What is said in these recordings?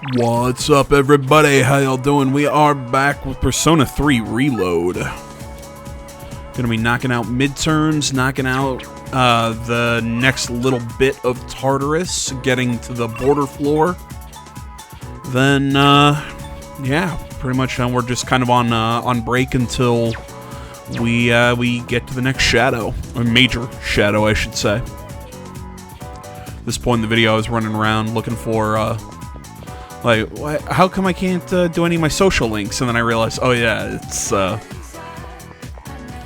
What's up, everybody? How y'all doing? We are back with Persona 3 Reload. Gonna be knocking out midterms, knocking out the next little bit of Tartarus, getting to the border floor. Then, yeah, pretty much we're just kind of on break until we get to the next shadow, or major shadow, I should say. At this point in the video, I was running around looking for, like, how come I can't do any of my social links? And then I realized, oh yeah, it's a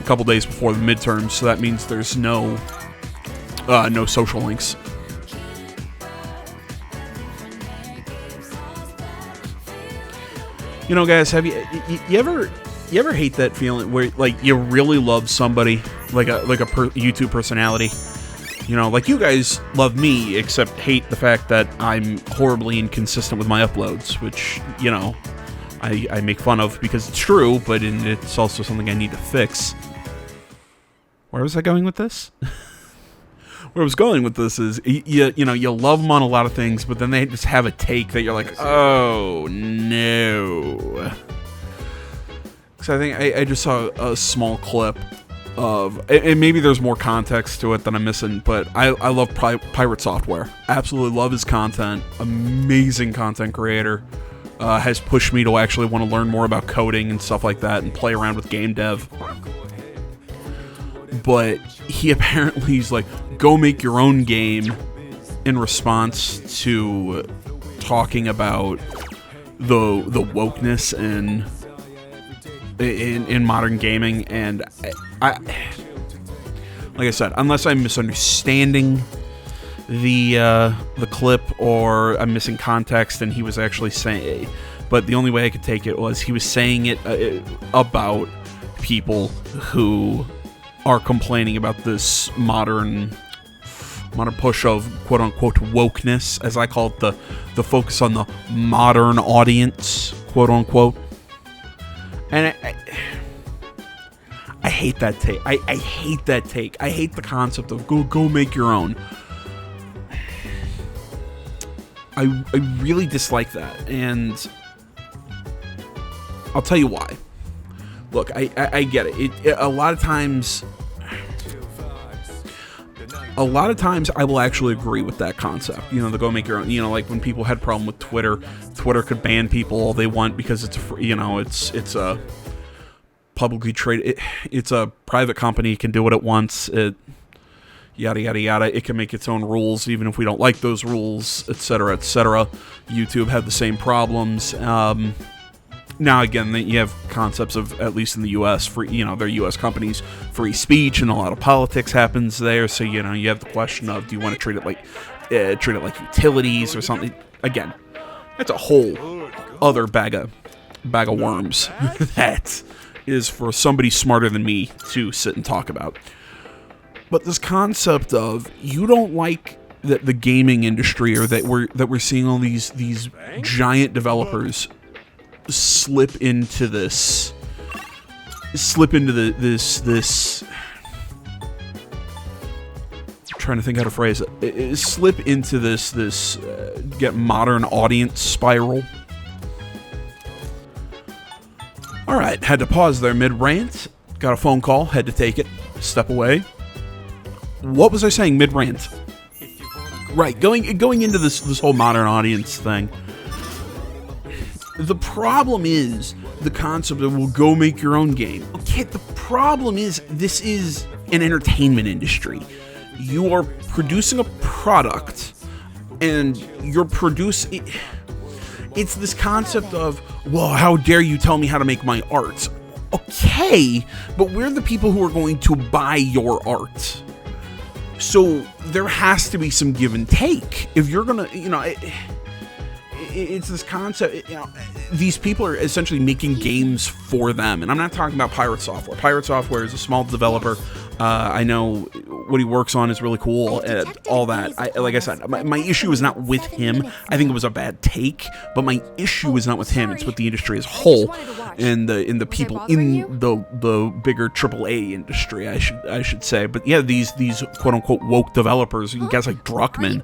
couple days before the midterms, so that means there's no social links. You know, guys, have you ever hate that feeling where, like, you really love somebody, like a YouTube personality? You know, like, you guys love me, except hate the fact that I'm horribly inconsistent with my uploads, which, you know, I make fun of because it's true, but it's also something I need to fix. Where was I going with this? Where I was going with this is, you know, you love them on a lot of things, but then they just have a take that you're like, oh, no. So I think I just saw a small clip of, and maybe there's more context to it than I'm missing, but I love Pirate Software. Absolutely love his content. Amazing content creator. Has pushed me to actually want to learn more about coding and stuff like that and play around with game dev. But he apparently is like, go make your own game in response to talking about the wokeness in modern gaming, and I like I said, unless I'm misunderstanding the clip or I'm missing context, and he was actually saying, but the only way I could take it was he was saying it about people who are complaining about this modern push of quote-unquote wokeness, as I call it, the focus on the modern audience, quote-unquote. And I hate that take. I hate that take. I hate the concept of go make your own. I really dislike that, and I'll tell you why. Look, I get it. A lot of times I will actually agree with that concept. You know, the go make your own. You know, like when people had a problem with Twitter could ban people all they want because it's it's a publicly traded. It's a private company. It can do what it wants. It yada yada yada. It can make its own rules, even if we don't like those rules, etc., etc. YouTube had the same problems. Now, again, you have concepts of, at least in the U.S., free, you know, they're U.S. companies, free speech, and a lot of politics happens there. So, you know, you have the question of, do you want to treat it like utilities or something? Again, that's a whole other bag of worms that is for somebody smarter than me to sit and talk about. But this concept of, you don't like that the gaming industry, or that we're seeing all these giant developers slip into this I'm trying to think how to phrase it. Slip into this get modern audience spiral. Alright, had to pause there mid-rant. Got a phone call, had to take it. Step away. What was I saying mid-rant? Right, going into this whole modern audience thing. The problem is the concept of, well, go make your own game. Okay, the problem is, this is an entertainment industry. You are producing a product, and you're producing... It's this concept of, well, how dare you tell me how to make my art? Okay, but we're the people who are going to buy your art. So there has to be some give and take. If you're gonna, you know... It's this concept, you know, these people are essentially making games for them. And I'm not talking about Pirate Software. Pirate Software is a small developer. I know what he works on is really cool, all that. Like I said, my issue is not with him. I think it was a bad take, but my issue is not with him. It's with the industry as a whole, and the people in the bigger AAA industry, I should say. But yeah, these quote unquote woke developers, you guys like Druckmann,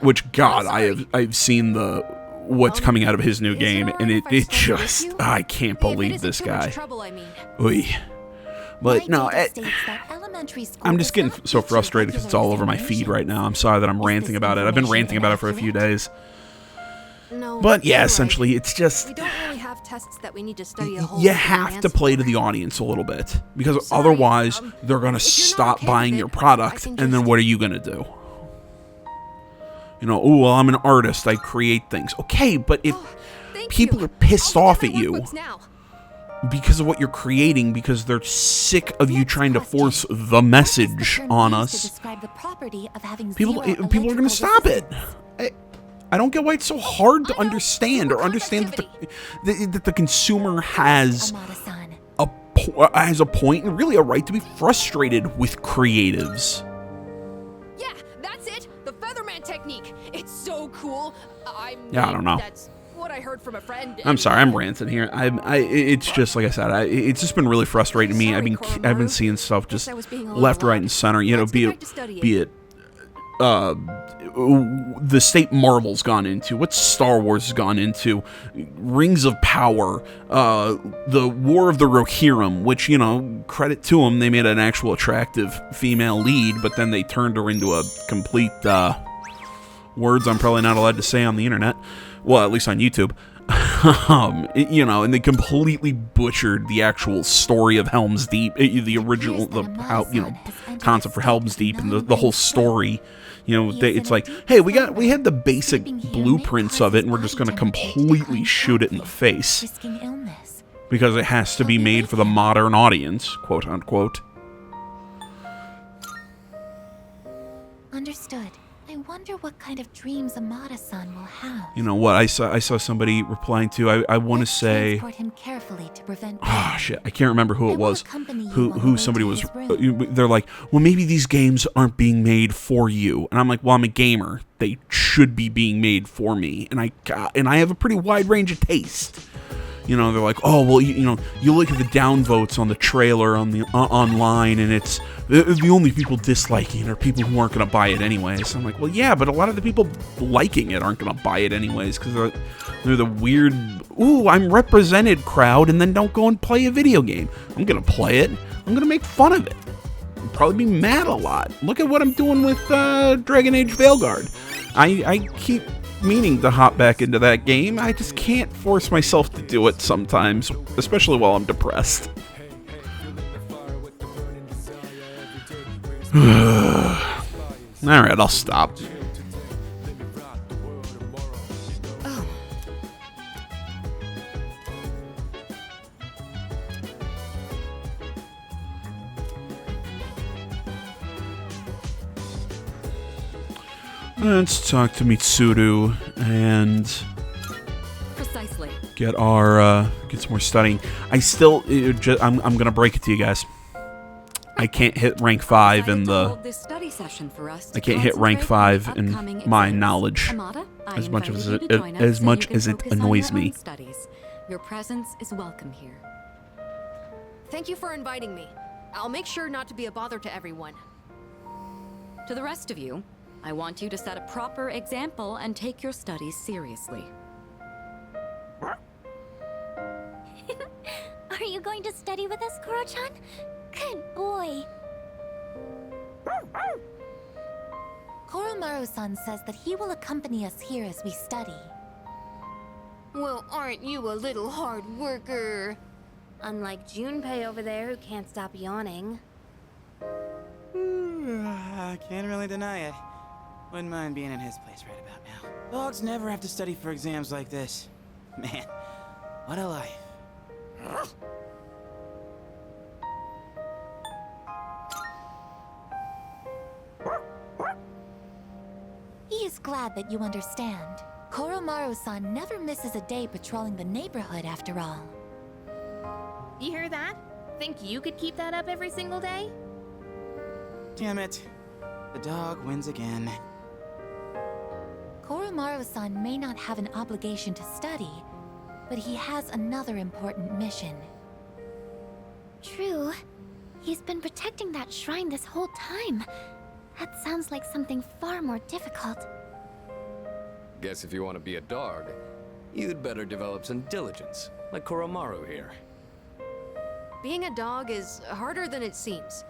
which, God, I've seen the what's coming out of his new game, and it just, I can't believe this guy. Oy. But no, I'm just getting so frustrated because it's all over my feed right now. I'm sorry that I'm ranting about it. I've been ranting about it for a few days. But yeah, essentially, it's just, we don't really have tests that we need to study a whole you have to play to the audience a little bit, because otherwise they're going to stop buying your product, and then what are you going to do? You know, oh, well, I'm an artist, I create things. Okay, but if people are pissed off at you because of what you're creating, because they're sick of you trying to force the message on us, people are going to stop it. I don't get why it's so hard to understand, or understand that the consumer has a point and really a right to be frustrated with creatives. Yeah, that's it. The Featherman technique. It's so cool. I don't know. That's what I heard from a friend. I'm sorry, I'm ranting here. It's just like I said. It's just been really frustrating me. I've been seeing stuff just left, right, and center. You know, be it the state Marvel's gone into, what Star Wars has gone into, Rings of Power, the War of the Rohirrim, which, you know, credit to them, they made an actual attractive female lead, but then they turned her into a complete, words I'm probably not allowed to say on the internet, well, at least on YouTube. You know, and they completely butchered the actual story of Helm's Deep, the original, concept for Helm's Deep, and the whole story. You know, it's like, hey, we had the basic blueprints of it, and we're just going to completely shoot it in the face because it has to be made for the modern audience, quote unquote. Understood. I wonder what kind of dreams Amada-san will have. You know what? I saw somebody replying to. I want to say. Him carefully to prevent shit! I can't remember who it was. Who somebody was. They're like, well, maybe these games aren't being made for you, and I'm like, well, I'm a gamer. They should be being made for me, and I have a pretty wide range of taste. You know, they're like, oh, well, you know, you look at the downvotes on the trailer on the online, and it's the only people disliking it are people who aren't going to buy it anyways. I'm like, well, yeah, but a lot of the people liking it aren't going to buy it anyways because they're the weird, ooh, I'm represented crowd, and then don't go and play a video game. I'm going to play it. I'm going to make fun of it. I'll probably be mad a lot. Look at what I'm doing with Dragon Age Veilguard. I keep meaning to hop back into that game. I just can't force myself to do it sometimes, especially while I'm depressed. Alright, I'll stop. Let's talk to Mitsuru and get some more studying. I'm gonna break it to you guys. I can't hit rank 5 in the. I can't hit rank 5 in my knowledge as much as it annoys me. Your presence is welcome here. Thank you for inviting me. I'll make sure not to be a bother to everyone. To the rest of you, I want you to set a proper example and take your studies seriously. Are you going to study with us, Koro-chan? Good boy. Koromaru-san says that he will accompany us here as we study. Well, aren't you a little hard worker? Unlike Junpei over there who can't stop yawning. I can't really deny it. Wouldn't mind being in his place right about now. Dogs never have to study for exams like this. Man, what a life. He is glad that you understand. Koromaru-san never misses a day patrolling the neighborhood after all. You hear that? Think you could keep that up every single day? Damn it. The dog wins again. Koromaru-san may not have an obligation to study, but he has another important mission. True. He's been protecting that shrine this whole time. That sounds like something far more difficult. Guess if you want to be a dog, you'd better develop some diligence, like Koromaru here. Being a dog is harder than it seems.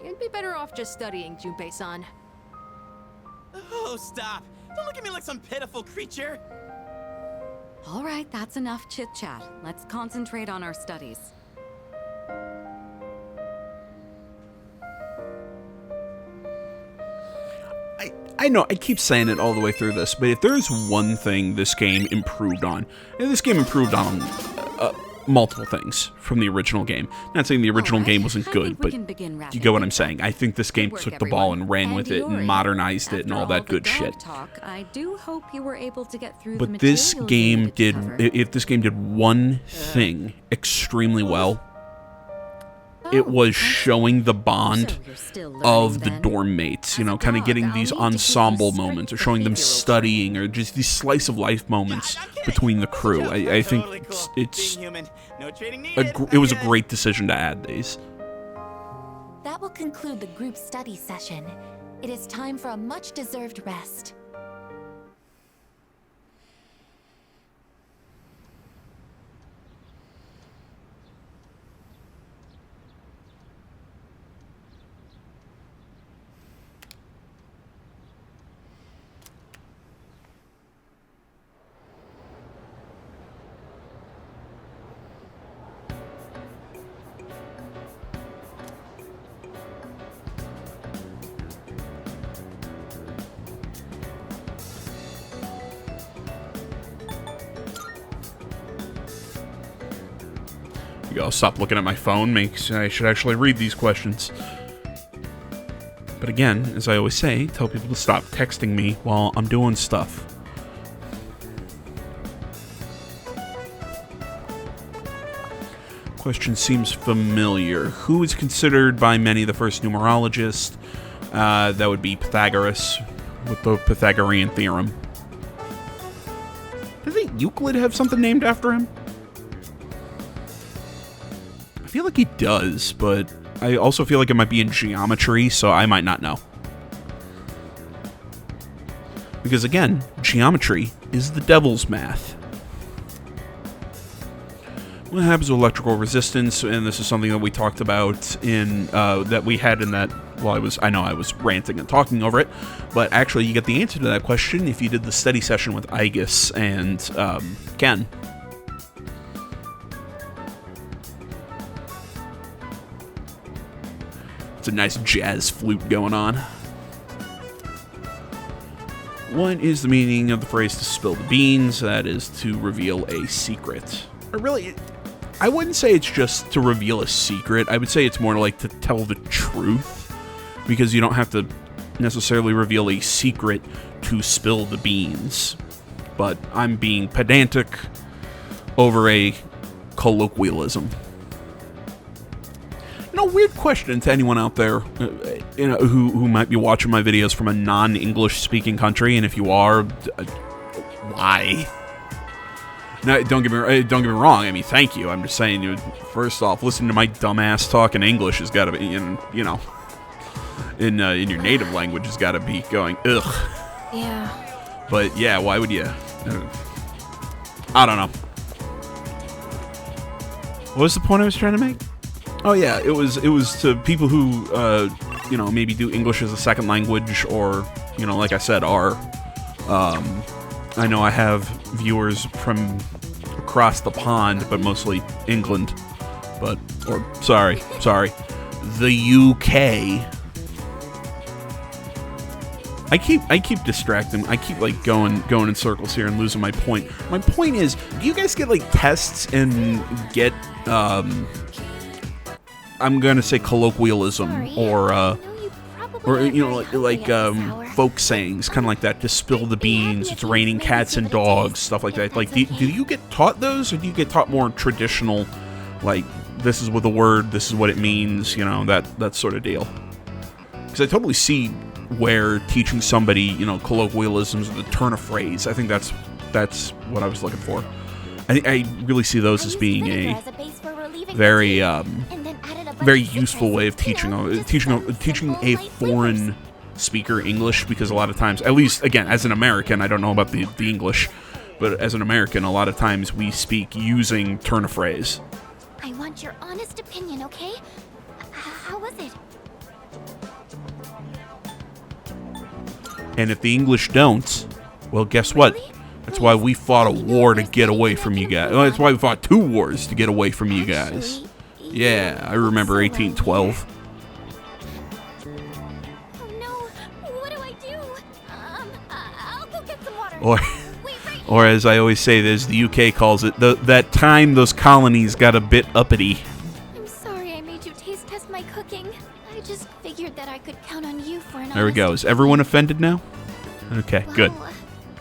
You'd be better off just studying, Junpei-san. Oh, stop! Don't look at me like some pitiful creature! All right, that's enough chit-chat. Let's concentrate on our studies. I know, I keep saying it all the way through this, but if there's one thing this game improved on, and this game improved on multiple things from the original game. Not saying the original game wasn't good, but you get what I'm saying. I think this game took the ball and ran with it and modernized it and all that good shit. I do hope you were able to get through but this game did, if this game did one thing extremely well, it was showing the bond of the dorm mates, you know, kind of getting these ensemble moments, or showing them studying, or just these slice of life moments between the crew. I think it was a great decision to add these. That will conclude the group study session. It is time for a much-deserved rest. I'll stop looking at my phone. I should actually read these questions. But again, as I always say, tell people to stop texting me while I'm doing stuff. Question seems familiar. Who is considered by many the first numerologist? That would be Pythagoras with the Pythagorean theorem. Doesn't Euclid have something named after him? I feel like he does, but I also feel like it might be in geometry, so I might not know. Because again, geometry is the devil's math. What happens with electrical resistance? And this is something that we talked about in that we had in that. Well, I know I was ranting and talking over it, but actually, you get the answer to that question if you did the study session with Aegis and Ken. It's a nice jazz flute going on. What is the meaning of the phrase to spill the beans? That is to reveal a secret. Or really, I wouldn't say it's just to reveal a secret. I would say it's more like to tell the truth, because you don't have to necessarily reveal a secret to spill the beans. But I'm being pedantic over a colloquialism. You know, weird question to anyone out there, who might be watching my videos from a non-English speaking country, and if you are, why? No, don't get me wrong. I mean, thank you. I'm just saying, first off, listening to my dumbass talk in English has got to be, in your native language has got to be going ugh. Yeah. But yeah, why would you? I don't know. What was the point I was trying to make? Oh yeah, it was to people who maybe do English as a second language, or like I said, are. I know I have viewers from across the pond, but mostly England. Sorry, the UK. I keep distracting. I keep going in circles here and losing my point. My point is, do you guys get tests and get I'm gonna say colloquialism or folk sayings, kind of like that. To spill the beans, it's raining cats and dogs, stuff like that. Do you get taught those, or do you get taught more traditional, this is what the word, this is what it means, that sort of deal? Because I totally see where teaching somebody, colloquialisms or the turn of phrase. I think that's what I was looking for. I really see those as being a very very useful way of teaching a foreign speaker English, because a lot of times, at least, again, as an American, I don't know about the English, but as an American, a lot of times we speak using turn of phrase. I want your honest opinion, okay? How was it? And if the English don't, well, guess what? That's why we fought a war to get away from you guys. Well, that's why we fought 2 wars to get away from you guys. Yeah, I remember 1812. Oh no, what do I do? I'll go get some water. Or as I always say, as the UK calls it, that time those colonies got a bit uppity. I'm sorry I made you taste test my cooking. I just figured that I could count on you for an There we go. honest Is everyone offended now? Okay, good. Well,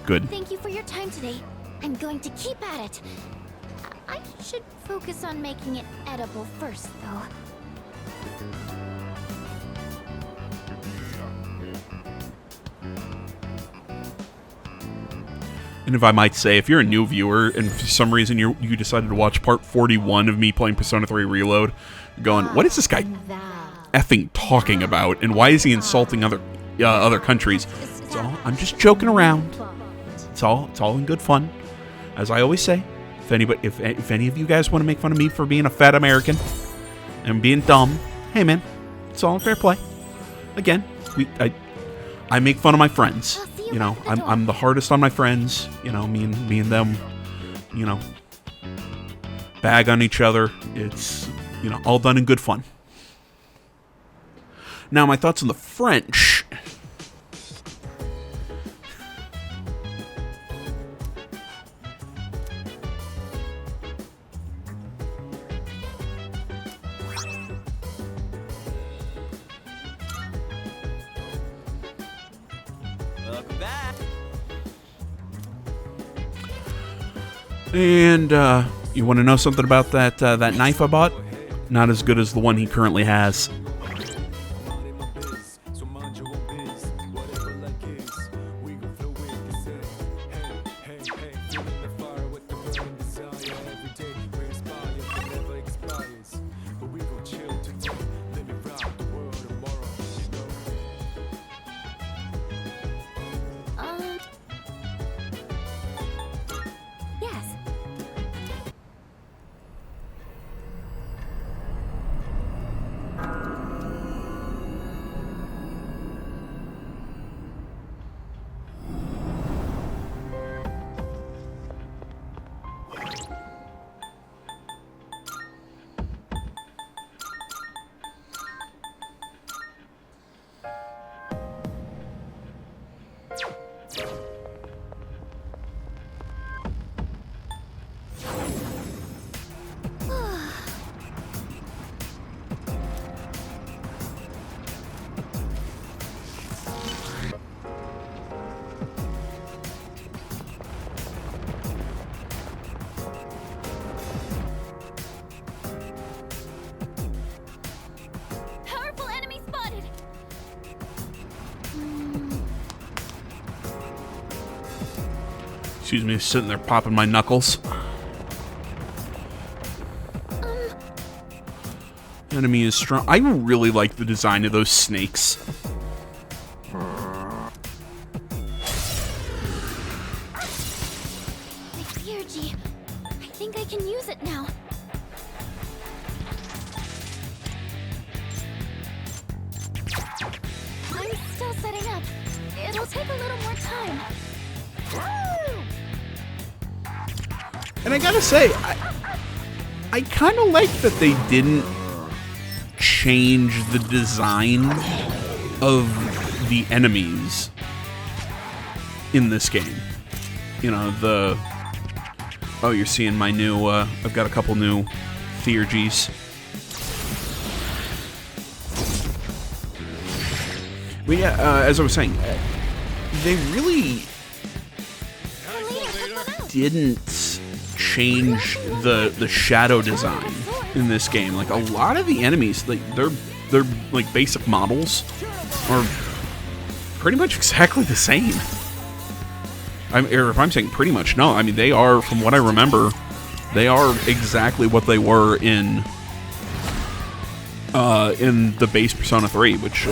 Good. Thank you for your time today. I'm going to keep at it. I should focus on making it edible first, though. And if I might say, if you're a new viewer and for some reason you decided to watch part 41 of me playing Persona 3 Reload, you're going, what is this guy effing talking about, and why is he insulting other countries? It's all, I'm just joking around. It's all in good fun. As I always say, if any of you guys want to make fun of me for being a fat American and being dumb, hey man, it's all fair play. Again, I make fun of my friends. You know, I'm the hardest on my friends. You know, me and them, you know, bag on each other. It's, you know, all done in good fun. Now, my thoughts on the French. Welcome back. And you want to know something about that knife I bought? Not as good as the one he currently has. Yes. Powerful enemy spotted. Excuse me, sitting there popping my knuckles. Enemy is strong. I really like the design of those snakes. My Theurgy. I think I can use it now. I'm still setting up. It'll take a little more time. And I gotta say, I kind of like that they didn't change the design of the enemies in this game. You know, oh, you're seeing my new, I've got a couple new Theurgies. But yeah, as I was saying, they really didn't change the shadow design in this game. Like, a lot of the enemies, like they're like basic models are pretty much exactly the same. Or if I'm saying pretty much, no, I mean, they are, from what I remember, they are exactly what they were in the base Persona 3, which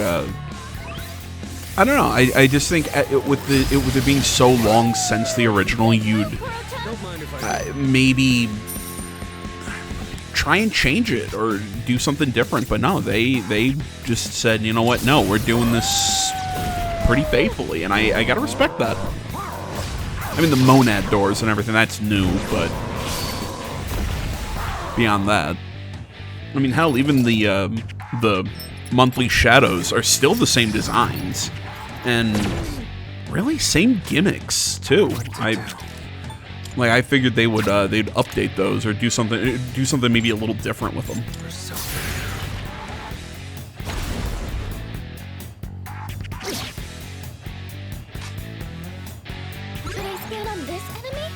I don't know. I just think with it being so long since the original, you'd maybe try and change it or do something different. But no, they just said, you know what? No, we're doing this pretty faithfully, and I gotta respect that. I mean, the monad doors and everything, that's new, but beyond that, I mean, hell, even the monthly shadows are still the same designs, and really same gimmicks too. I figured they would they'd update those or do something maybe a little different with them. Could I stand on this enemy?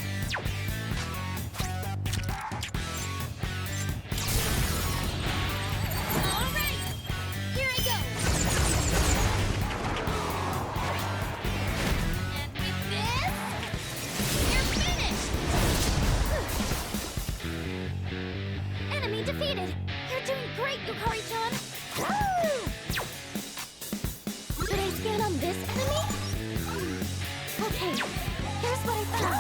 Alright, here I go. And with this, you're finished. Enemy defeated. You're doing great, Yukari-chan. Woo! Could I stand on this enemy? Okay, here's what I found.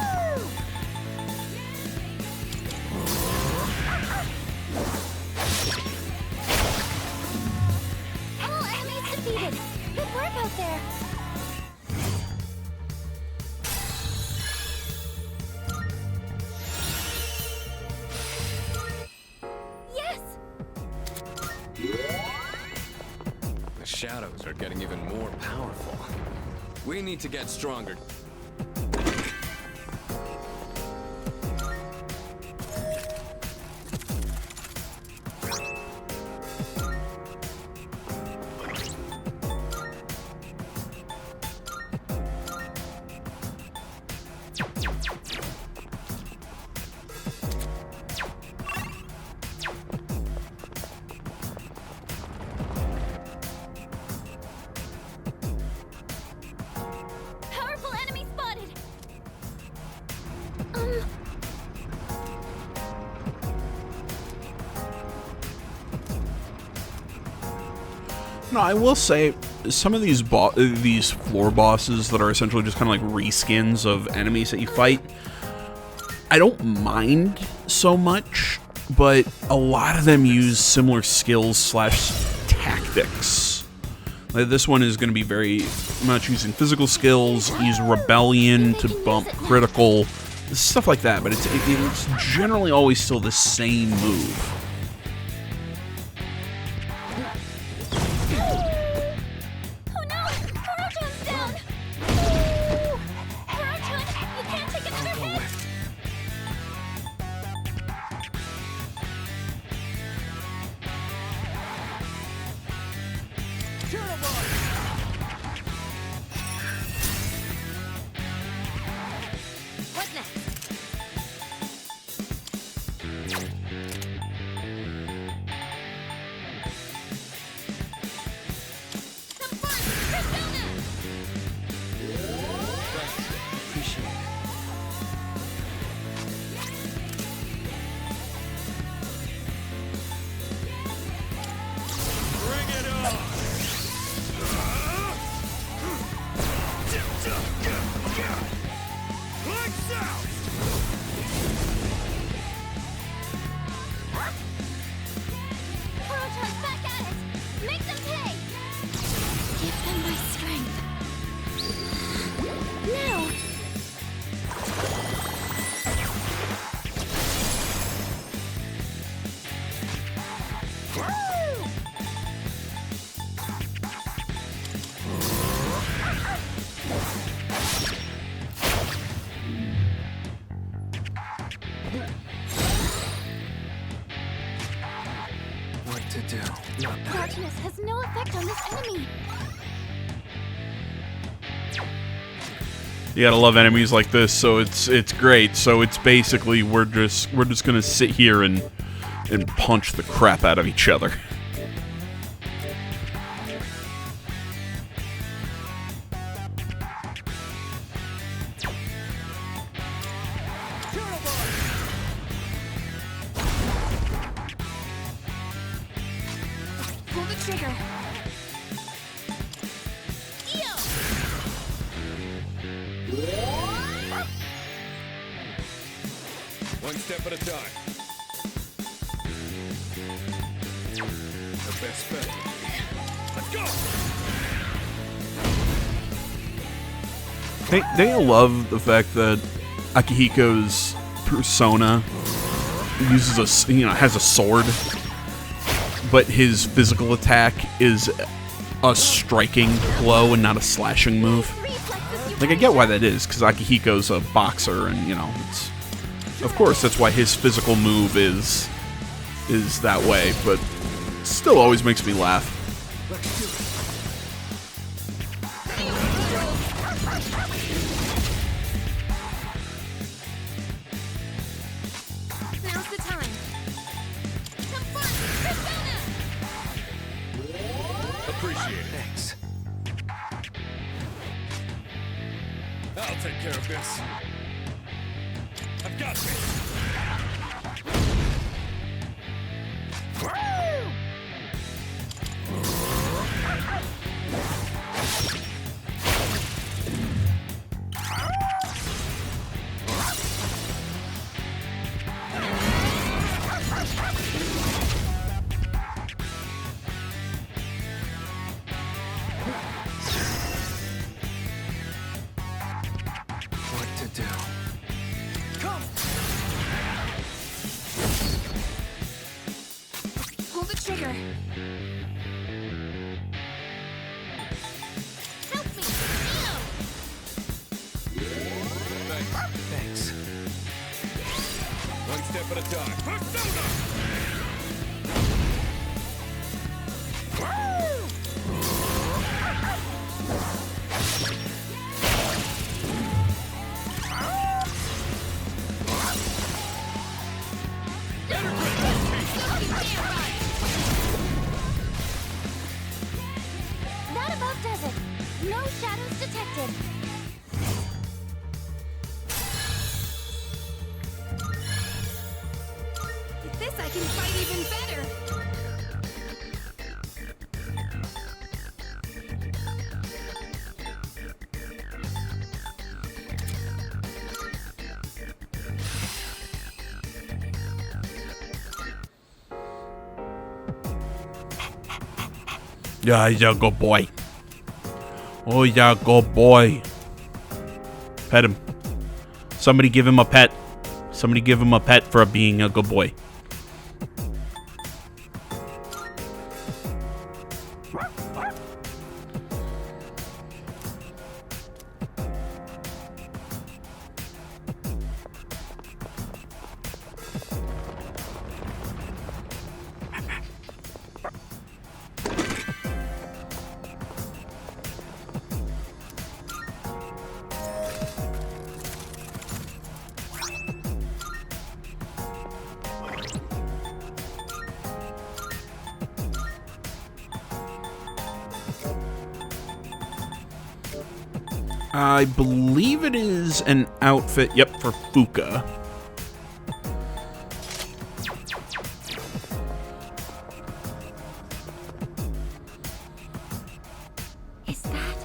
All enemies defeated. Good work out there. Yes! The shadows are getting even more powerful. We need to get stronger. Powerful enemy spotted! No, I will say some of these floor bosses that are essentially just kind of like reskins of enemies that you fight, I don't mind so much, but a lot of them use similar skills / tactics. Like this one is going to be very much using physical skills, use rebellion to bump critical, stuff like that, but it's generally always still the same move. Oh no! Koro-chan's down! Ooh. Koro-chan, you can't take another hit! What next? Some fun! Persona! Koro-chan's back at it! Make them pay! Give them my strength. Now! Woo! What to do? Not that. Darkness has no effect on this enemy. You gotta love enemies like this, so it's great. So it's basically we're just gonna sit here and punch the crap out of each other. Pull the trigger. Yo! One step at a time. The best bet would be... Let's go! They love the fact that Akihiko's persona uses has a sword, but his physical attack is a striking blow and not a slashing move. Like, I get why that is, because Akihiko's a boxer, and it's, of course that's why his physical move is that way, but it still always makes me laugh. Now's the time. Appreciate it. Thanks. I'll take care of this. I've got this. What to do? Come! Pull the trigger. Help me! Thanks. One step at a time. Persona! That about does it. No shadows detected. With this, I can fight even better. Yeah, he's a good boy. Oh, yeah, good boy. Pet him. Somebody give him a pet. Somebody give him a pet for being a good boy. I believe it is an outfit, yep, for Fuka. Is that?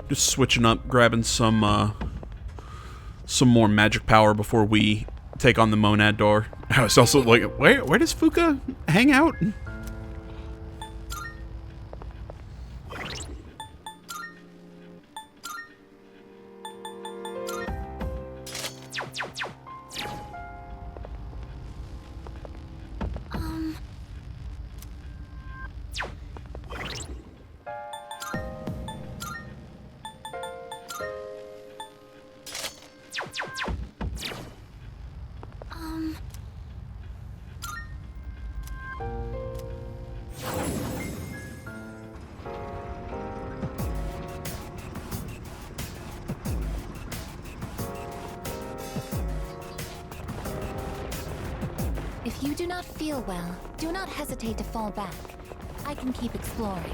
Just switching up, grabbing some more magic power before we take on the Monad door. I was also like, where does Fuka hang out? If you do not feel well, do not hesitate to fall back. I can keep exploring.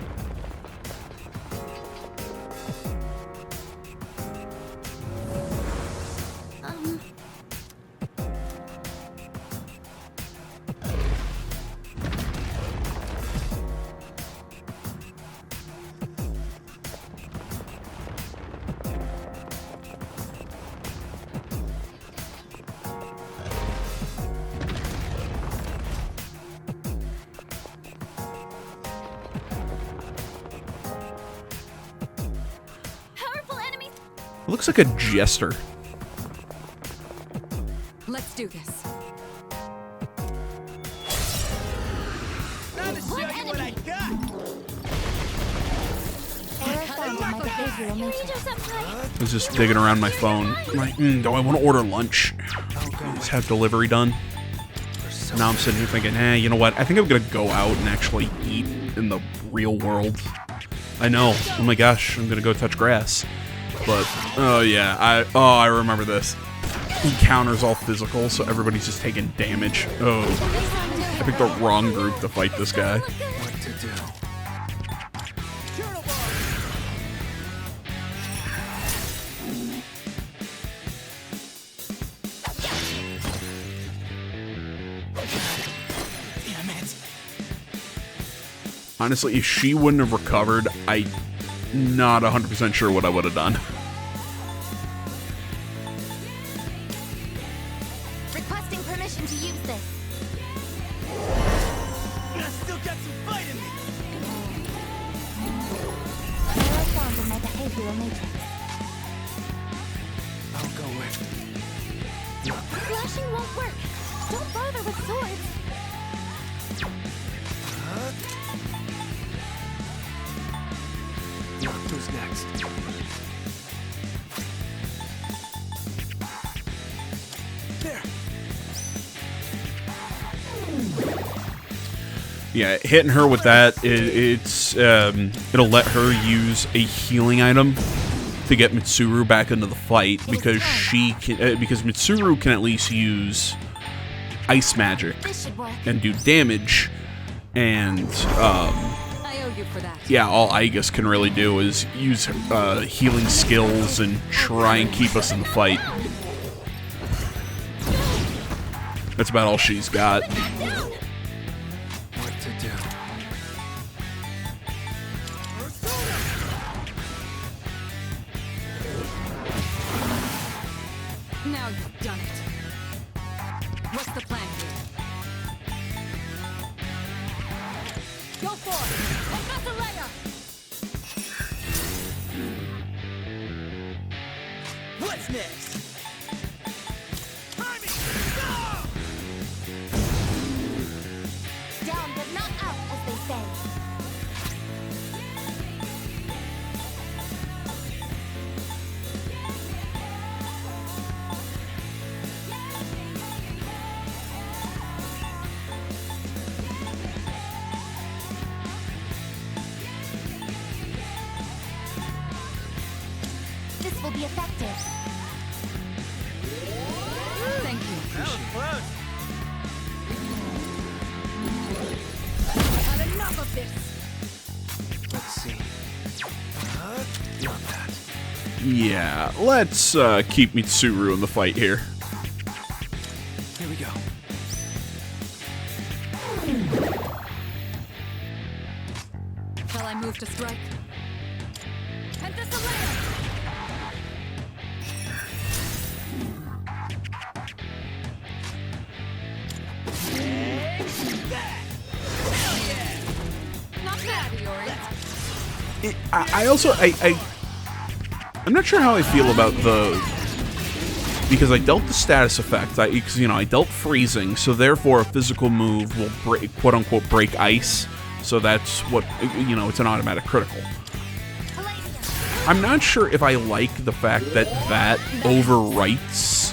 It looks like a jester. Let's do this. Now to show you what I got. Error found in my behavioral matrix. I was just digging around my phone. I'm like, do I want to order lunch? Just have delivery done. And now I'm sitting here thinking, you know what? I think I'm gonna go out and actually eat in the real world. I know. Oh my gosh, I'm gonna go touch grass. But oh yeah, I remember this. Encounter's all physical, so everybody's just taking damage. Oh, I picked the wrong group to fight this guy. What to do? Damn it. Honestly, if she wouldn't have recovered, I'm not 100% sure what I would have done. Requesting permission to use this. I still got some fight in me. Error found in my behavioral matrix. I'll go with. Slashing won't work. Don't bother with swords. Who's next? There. Yeah, hitting her with that, it'll let her use a healing item to get Mitsuru back into the fight because because Mitsuru can at least use ice magic This should work. and do damage, and I owe you for that. yeah, all Aegis can really do is use healing skills and try and keep us in the fight. That's about all she's got. What to do? Now you've done it. What's the plan here? Go for it! And that's a layer! What's next? Down but not out, as they say. This will be effective. Thank you. That was close. Had enough of this! Let's see. Not that. Yeah, let's keep Mitsuru in the fight here. Here we go. Shall I move to strike? And this a layer! Not bad, Iori. I'm not sure how I feel about because I dealt the status effect, because I dealt freezing, so therefore a physical move will break, quote unquote, break ice, so that's what, it's an automatic critical. I'm not sure if I like the fact that that overwrites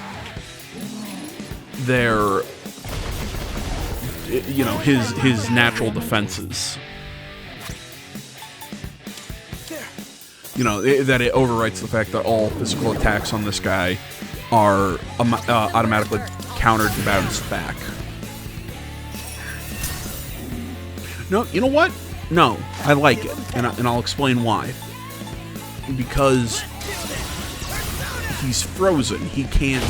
their, his natural defenses. That it overwrites the fact that all physical attacks on this guy are automatically countered and bounced back. No, you know what? No, I like it, and I'll explain why. Because he's frozen. He can't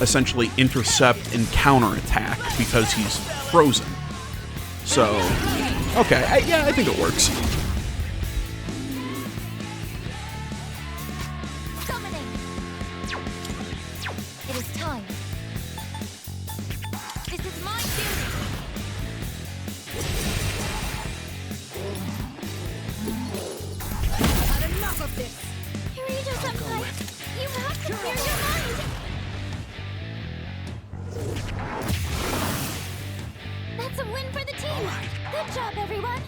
essentially intercept and counterattack because he's frozen. So, okay, yeah, I think it works. Summoning. It is time. This is my duty. Had enough of this! Kirito-senpai, you have to clear your mind! That's a win for the team! Good job, everyone!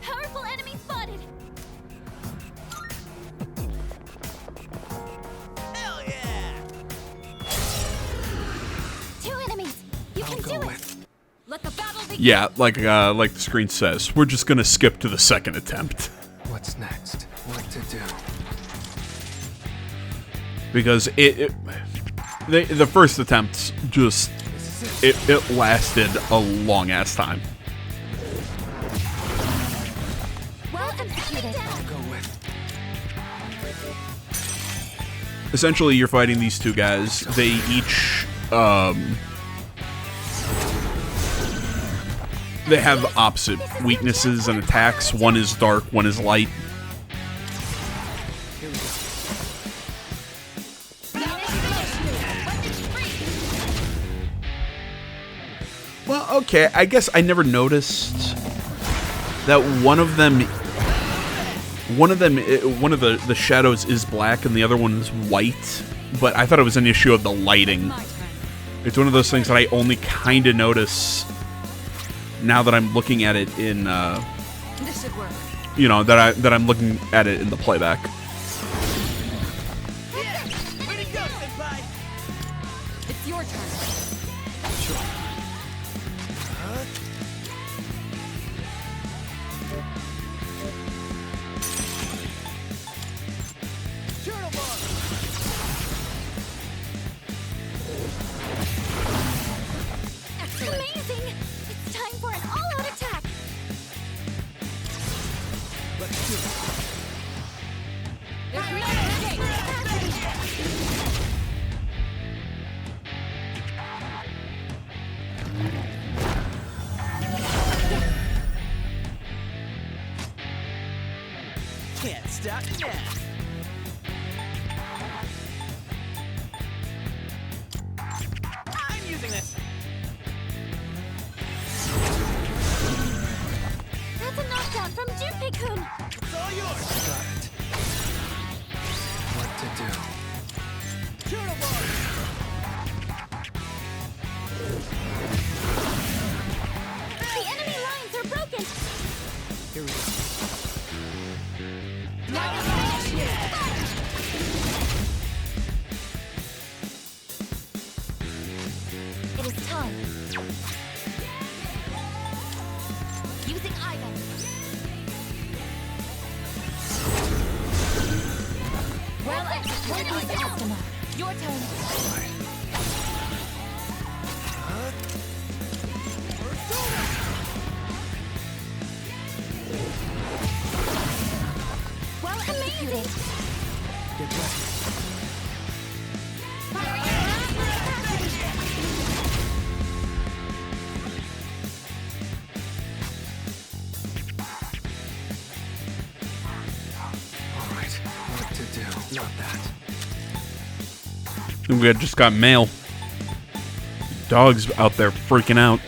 Powerful enemy spotted! Hell yeah! 2 enemies! You can do it! Let the battle begin. Yeah, like the screen says, we're just gonna skip to the second attempt. What's next? What to do? Because the first attempt just, it lasted a long ass time. Well executed! Go with. Essentially, you're fighting these two guys. They each, they have opposite weaknesses and attacks. One is dark, one is light. Well, okay, I guess I never noticed that one of the shadows is black and the other one is white, but I thought it was an issue of the lighting. It's one of those things that I only kind of notice now that I'm looking at it in, This should work. you know, that I'm looking at it in the playback. Yeah! Way to go, senpai! It's your turn. Turtle ball! Amazing! It's time for an all-out attack! Let's do it! There's no escape. Can't stop now! I'm using this! That's a knockdown from Junpei-kun! It's all yours! Got it. What to do? Turtle ball! The enemy lines are broken! Here we go. It is time. Using Ivan. Well executed, Estima. Your turn. And we had just got mail. Dog's out there freaking out.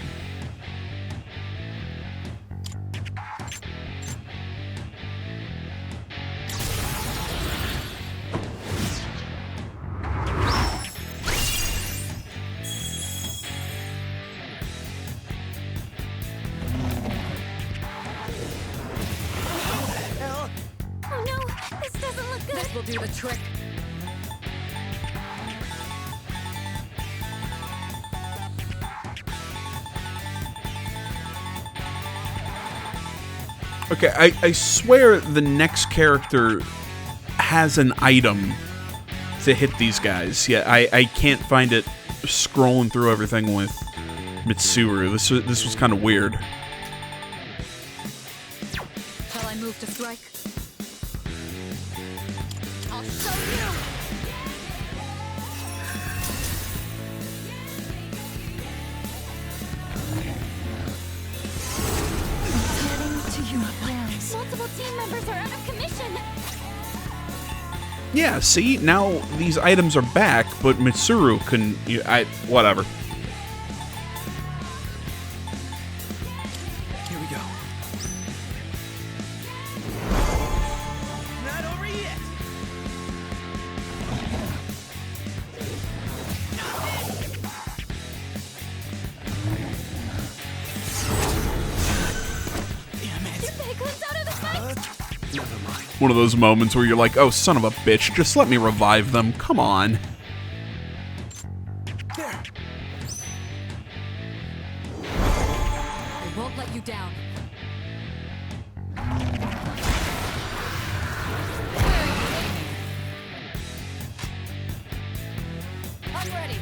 Oh no, this doesn't look good. This will do the trick. Okay, I swear the next character has an item to hit these guys. Yeah, I can't find it scrolling through everything with Mitsuru. This was kind of weird. Shall I move to strike? I'll show you! Multiple team members are out of commission. Yeah, see? Now these items are back, but Mitsuru can... whatever. Here we go. Not over yet. Damn it. Penguin's out of the fight. Never mind. One of those moments where you're like, oh, son of a bitch, just let me revive them. Come on. There. I won't let you down. I'm ready.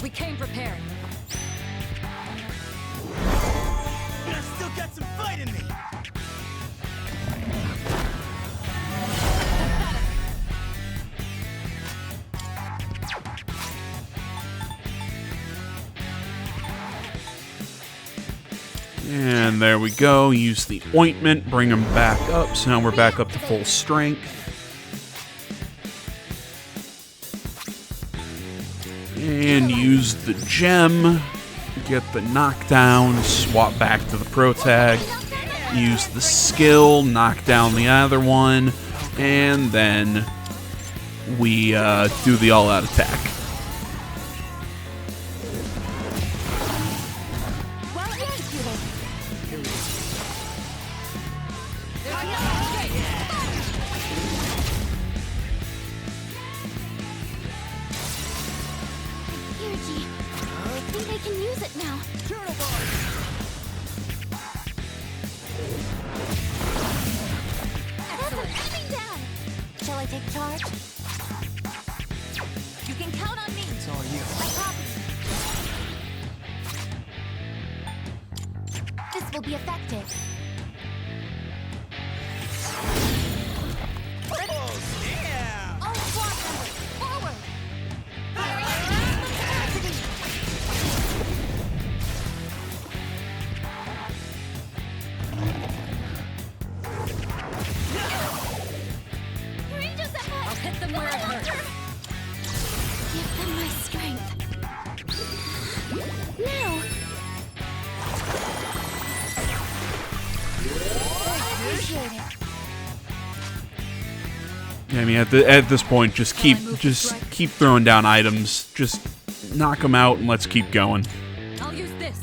We came prepared. I still got some fight in me. And there we go. Use the ointment, bring him back up. So now we're back up to full strength. And use the gem. Get the knockdown. Swap back to the pro tag. Use the skill. Knock down the other one. And then we do the all-out attack. Well executed. Yuji, I think I can use it now. Turtle bar. That's an enemy down. Shall I take charge? You can count on me. It's all you. I copy. This will be effective. Triples. Yeah. All squad members, forward. Ranger's ahead. I'll hit them where it hurts. Give them my strength. Now. I appreciate it. Yeah, I mean, at this point, just keep throwing down items. Just knock them out and let's keep going. I'll use this.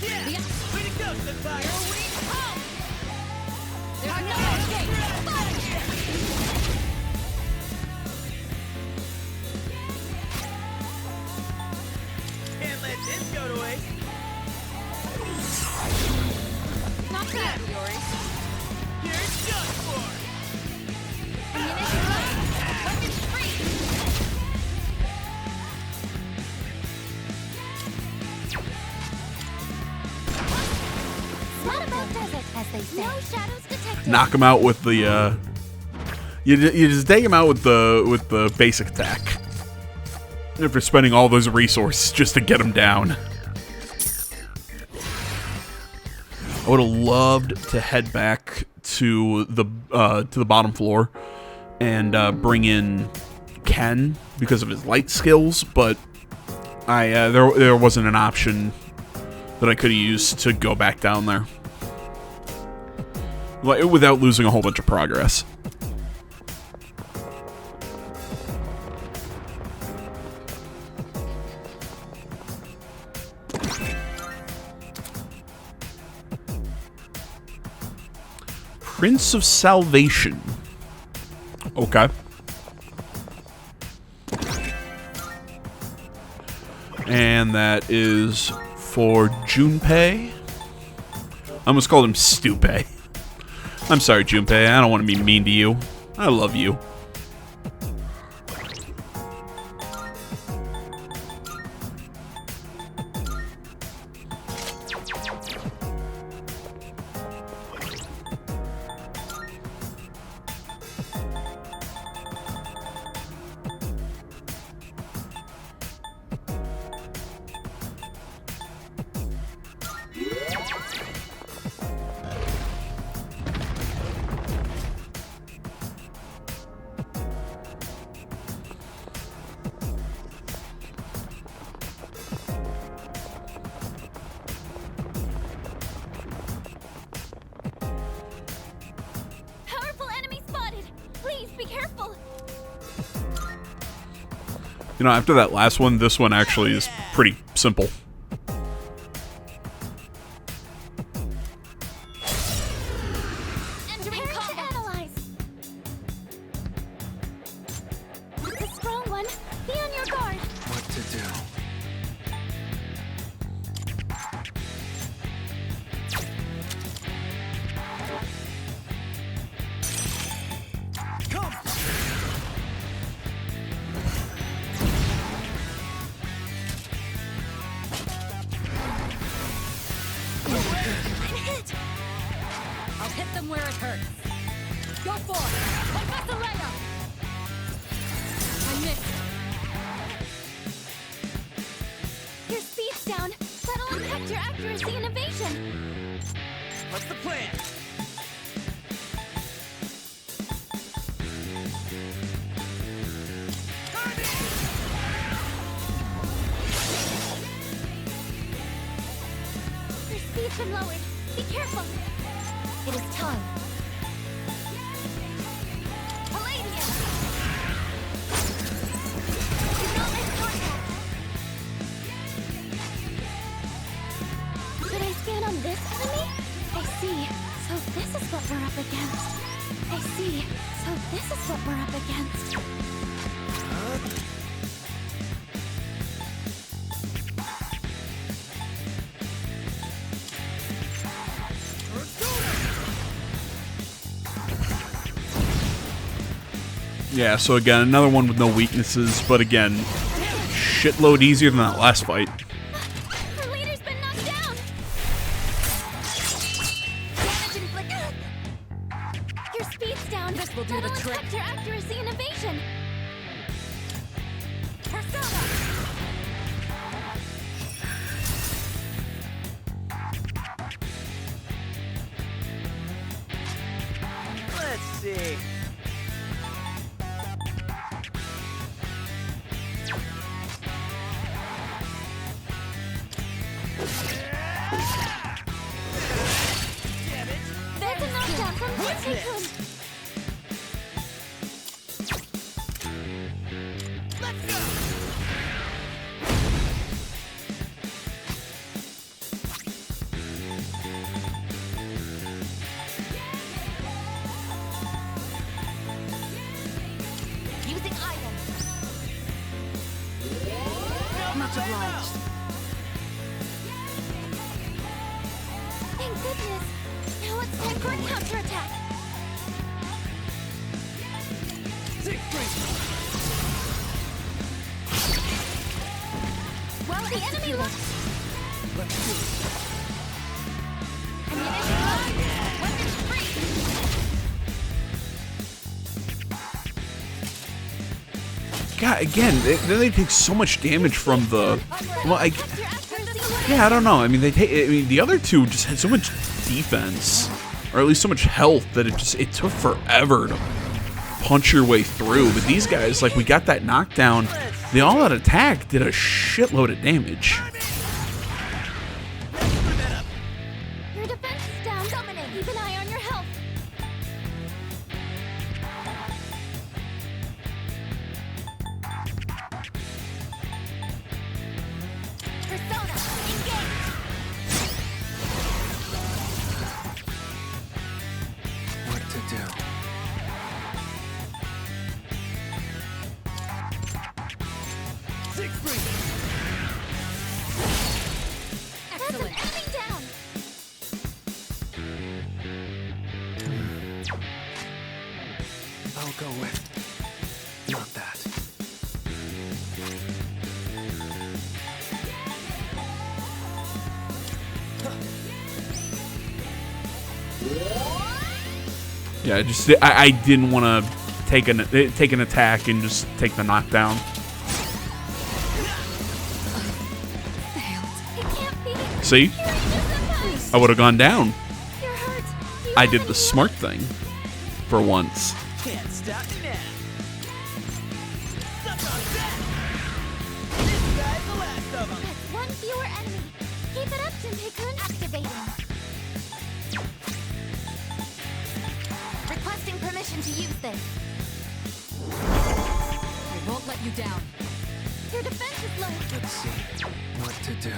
Yeah. Way to go, Senpai. There's no escape. Can't let this go to waste. Not bad, Yori. Here's just for. Not about desert, as they say. No shadows detected. Knock them out with the. You just take him out with the basic attack. After spending all those resources just to get him down. I would have loved to head back to the bottom floor and bring in Ken because of his light skills, but there wasn't an option that I could have used to go back down there without losing a whole bunch of progress. Prince of Salvation. Okay. And that is for Junpei. I almost called him Stupei. I'm sorry, Junpei. I don't want to be mean to you. I love you. You know, after that last one, this one actually is pretty simple. Entering combat. Analyze. The strong one, be on your guard. What to do? I'll hit them where it hurts. Go for it! Confessarello! I missed. Your speed's down. That'll impact your accuracy and evasion. What's the plan? Your speed's been lowered. Be careful. It is time. Palladium! Do not make contact. Could I scan on this enemy? I see. So this is what we're up against. I see. So this is what we're up against. Yeah, so again, another one with no weaknesses, but again, shitload easier than that last fight. Our leader's been knocked down. Damage inflicted. Your speed's down. This will do the That'll trick. impact your accuracy and evasion. Persona! Let's see. There's a knockdown from What's Tycoon. this? Let's go. Using item. Much obliged. Thank goodness. Now it's time for a counterattack. Well, the enemy looks. Ammunition low. Weapons free. God, again, then they take so much damage from the... Well, Your accuracy and Yeah, I don't know. I mean, the other two just had so much defense, or at least so much health, that it took forever to punch your way through. But these guys, like, we got that knockdown. The all-out attack did a shitload of damage. Your defense is down. Dominic, keep an eye on your health. Persona, engage. What to do? Excellent. Enemy down. I'll go with not that. Yeah, I didn't want to take an attack and just take the knockdown. It can't be. See, You're I would have gone down. hurt. I did the smart thing for once. Can't stop me now. Suck on that. This guy's the last of them. That's one fewer enemy. Keep it up, Junpei-kun. Activating. Requesting permission to use this. I won't let you down. Your defense is low. Let's see what to do.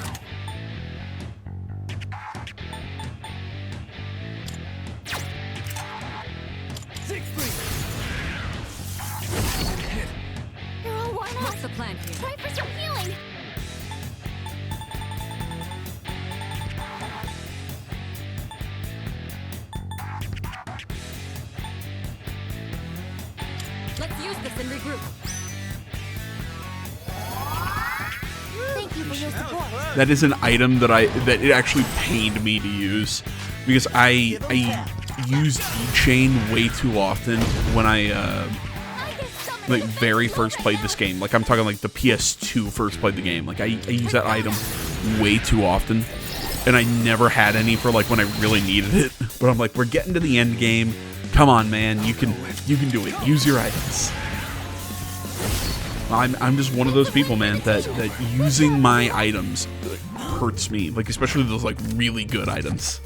You're all worn out. What's the plan here? Try for some healing. Let's use this and regroup. Thank you for your support. That is an item that it actually pained me to use, because I used E-Chain way too often when I like very first played this game. Like, I'm talking like the PS2 first played the game. Like, I use that item way too often, and I never had any for like when I really needed it. But I'm like, we're getting to the end game. Come on, man, you can do it. Use your items. I'm just one of those people, man, that using my items hurts me. Like, especially those like really good items.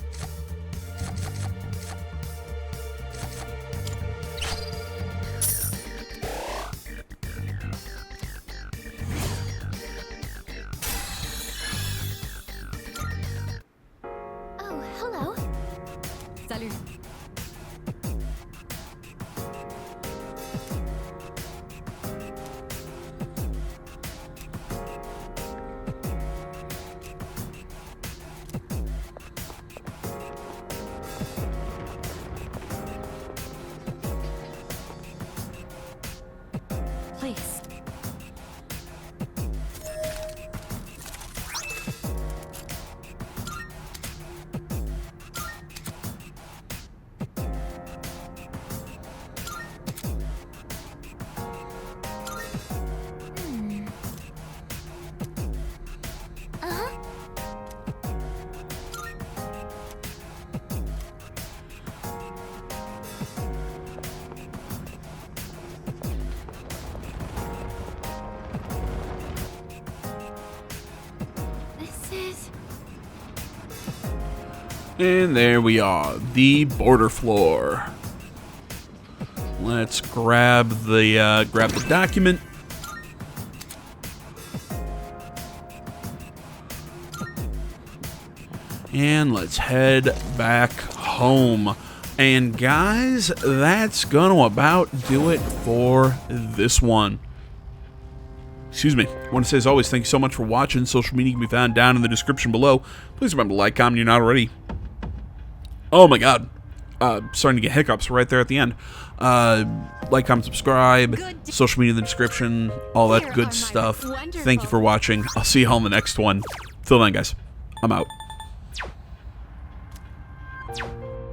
Oh, hello. Salut. Please. Uh-huh. This is... And there we are, the border floor. Let's grab the document. And let's head back home. And guys, that's gonna about do it for this one. Excuse me. I want to say, as always, thank you so much for watching. Social media can be found down in the description below. Please remember to like, comment, if you're not already. Oh my god. Starting to get hiccups right there at the end. Like, comment, subscribe. Social media in the description. All that good stuff. Thank you for watching. I'll see you all in the next one. Till then, guys. I'm out.